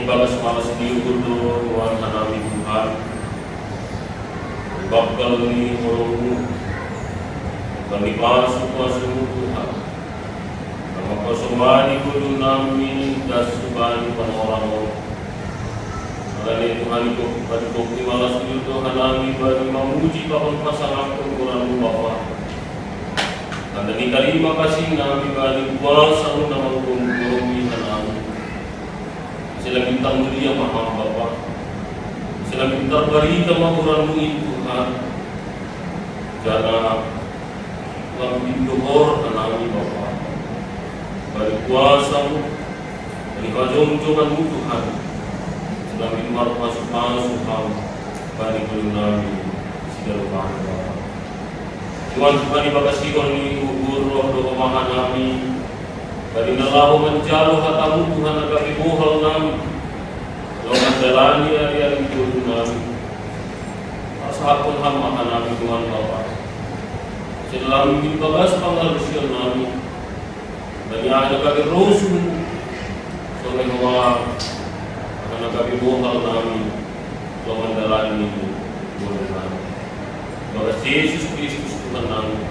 ibagas malas diukur doang hanami Tuhan. Bakal ni orang kami pasuk Tuhan. Nama kasumani kudu nami dasubani panorang. Karena Tuhan itu pada bukti malas itu Tuhan nami bagi memuji papan pasangan kurang Bapa. Dan dari terima kasih nami bagi kuasa nama kurungi nami. Sila bintang mulia maha Bapa. Sila bintang berita mahuranmu itu Tuhan. Karena Tuhan pintu hor nami Bapa. Bagi kuasamu, bagi kajong-jonganmu Tuhan. Sila bintang masuk kamu. Bagi nami segala bahan Bapa. Tuhan Tuhan ibakasikan ni ukur roh doa maha nami. Bagi nalahu menjauh hatamu Tuhan agar ibuhal nami. Lalu menjalani hari-hari hidup nami. Asapun hamba nami Tuhan Bapa. Selalu dibagas pengarusian nami. Bagi ada kaki rosul. Soalnya Allah akan kaki ibuhal nami. Lalu menjalani hidup nami. Bagas Yesus Kristus Tuhan nami.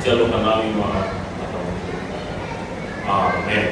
Dijalukan nami maha. Amen.